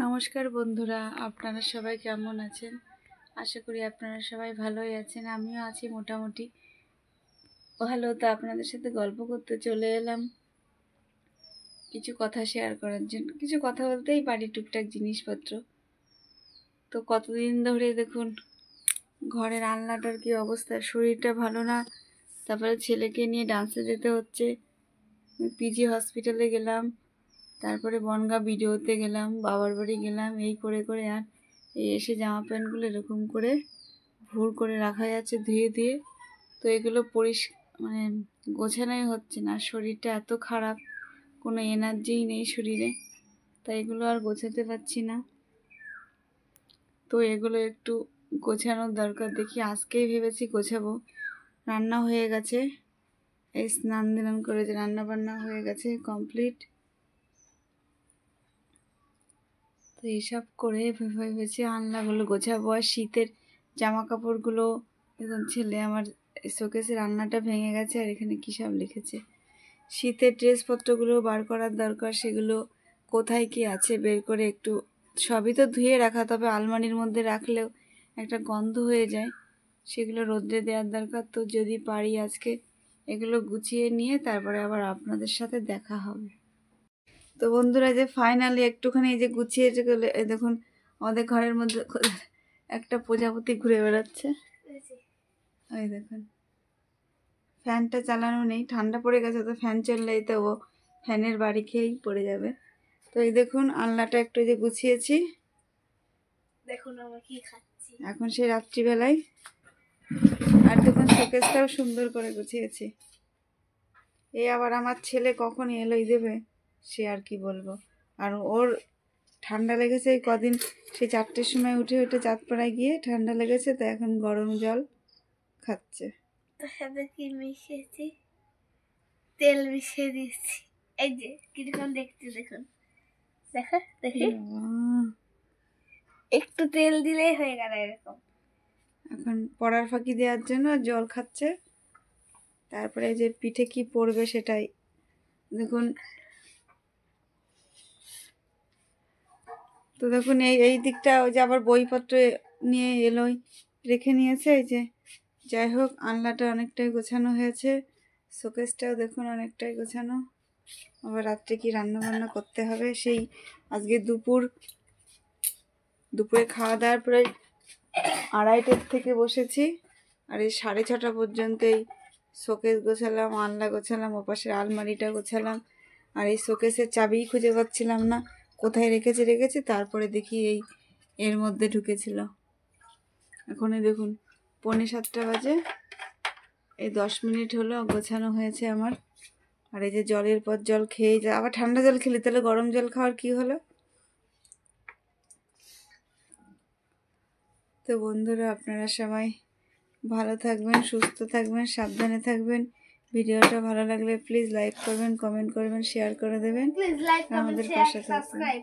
নমস্কার বন্ধুরা, আপনারা সবাই কেমন আছেন? আশা করি আপনারা সবাই ভালোই আছেন। আমিও আছি মোটামুটি ভালো। তো আপনাদের সাথে গল্প করতে চলে এলাম, কিছু কথা শেয়ার করার জন্য। কিছু কথা বলতেই পারি, টুকটাক জিনিসপত্র। তো কতদিন ধরে দেখুন ঘরের রান্নাটার কি অবস্থা, শরীরটা ভালো না। তারপরে ছেলেকে নিয়ে ডান্সে যেতে হচ্ছে, পিজি হসপিটালে গেলাম, তারপরে বনগাঁ ভিডিওতে গেলাম, বাবার বাড়ি গেলাম, এই করে করে আর এই এসে জামা প্যান্টগুলো এরকম করে ভুর করে রাখা যাচ্ছে ধুয়ে দিয়ে। তো এগুলো মানে গোছানোই হচ্ছে না। শরীরটা এত খারাপ, কোনো এনার্জিই নেই শরীরে, তাই এগুলো আর গোছাতে পারছি না। তো এগুলো একটু গোছানোর দরকার। দেখি আজকেই ভেবেছি গোছাবো। রান্না হয়ে গেছে, এই স্নান ধান করে যে রান্না বান্না হয়ে গেছে কমপ্লিট। তো এইসব করে ভেবেছি আনলাগুলো গোছাবো। আর শীতের জামা কাপড়গুলো এখন ছেলে আমার শোকেসে রান্নাটা ভেঙে গেছে, আর এখানে কী সব লিখেছে। শীতের ড্রেসপত্রগুলো বার করার দরকার, সেগুলো কোথায় কি আছে বের করে একটু, সবই তো ধুয়ে রাখা, তবে আলমারির মধ্যে রাখলেও একটা গন্ধ হয়ে যায়, সেগুলো রোদ্রে দেওয়ার দরকার। তো যদি পারি আজকে এগুলো গুছিয়ে নিয়ে তারপরে আবার আপনাদের সাথে দেখা হবে। তো বন্ধুরা, যে ফাইনালি একটুখানি এই যে গুছিয়ে গেলে, দেখুন আমাদের ঘরের মধ্যে একটা প্রজাপতি ঘুরে বেড়াচ্ছে। ওই দেখুন, ফ্যানটা চালানো নেই, ঠান্ডা পড়ে গেছে, তো ফ্যান চললেই তো ও ফ্যানের বাড়ি খেয়েই পড়ে যাবে। তো এই দেখুন আলনাটা একটু যে গুছিয়েছি, দেখুন আমরা কি খাচ্ছি এখন সেই রাত্রিবেলায়। আর দেখুন শোকেসটাও সুন্দর করে গুছিয়েছি। এই আবার আমার ছেলে কখন এলোই দেবে, সে আর কি বলবো। আর ওর ঠান্ডা লেগেছে এই কদিন, সে 4টের সময় উঠে চাঁদপাড়ায় গিয়ে ঠান্ডা লেগেছে, তো এখন গরম জল খাচ্ছে। তার সাথে কি মিশিয়েছি, তেল মিশিয়ে দিয়েছি। এই যে কিরকম দেখতে দেখুন, দেখি একটু তেল দিলেই হয়ে গেল এরকম। এখন পড়ার ফাঁকি দেওয়ার জন্য জল খাচ্ছে। তারপরে যে পিঠে কি পড়বে সেটাই দেখুন। তো দেখুন এই দিকটা ওই যে আবার বইপত্র নিয়ে এলোই, রেখে নিয়েছে। এই যে যাই হোক, আলনাটা অনেকটাই গোছানো হয়েছে, শোকেসটাও দেখুন অনেকটাই গোছানো। আবার রাত্রে কি রান্না বান্না করতে হবে, সেই আজকে দুপুরে খাওয়া দাওয়ার প্রায় 2:30 থেকে বসেছি, আর এই 6:30 পর্যন্ত এই শোকেস গোছালাম, আলনা গোছালাম, ওপাশের আলমারিটা গোছালাম। আর এই শোকেসের চাবিই খুঁজে পাচ্ছিলাম না, কোথায় রেখেছি। তারপরে দেখি এর মধ্যে ঢুকেছিল। এখনই দেখুন 6:45 বাজে, এই 10 মিনিট হলো গোছানো হয়েছে আমার। আর এই যে জলের পর জল খেয়ে আবার ঠান্ডা জল খেলি, তাহলে গরম জল খাওয়ার কি হলো। তো বন্ধুরা, আপনারা সবাই ভালো থাকবেন, সুস্থ থাকবেন, সাবধানে থাকবেন। ভিডিওটা ভালো লাগলে প্লিজ লাইক করবেন, কমেন্ট করবেন, শেয়ার করে দেবেন, প্লিজ লাইক, আমাদের কমেন্ট, শেয়ার, পাশে থাকবেন। সাবস্ক্রাইব।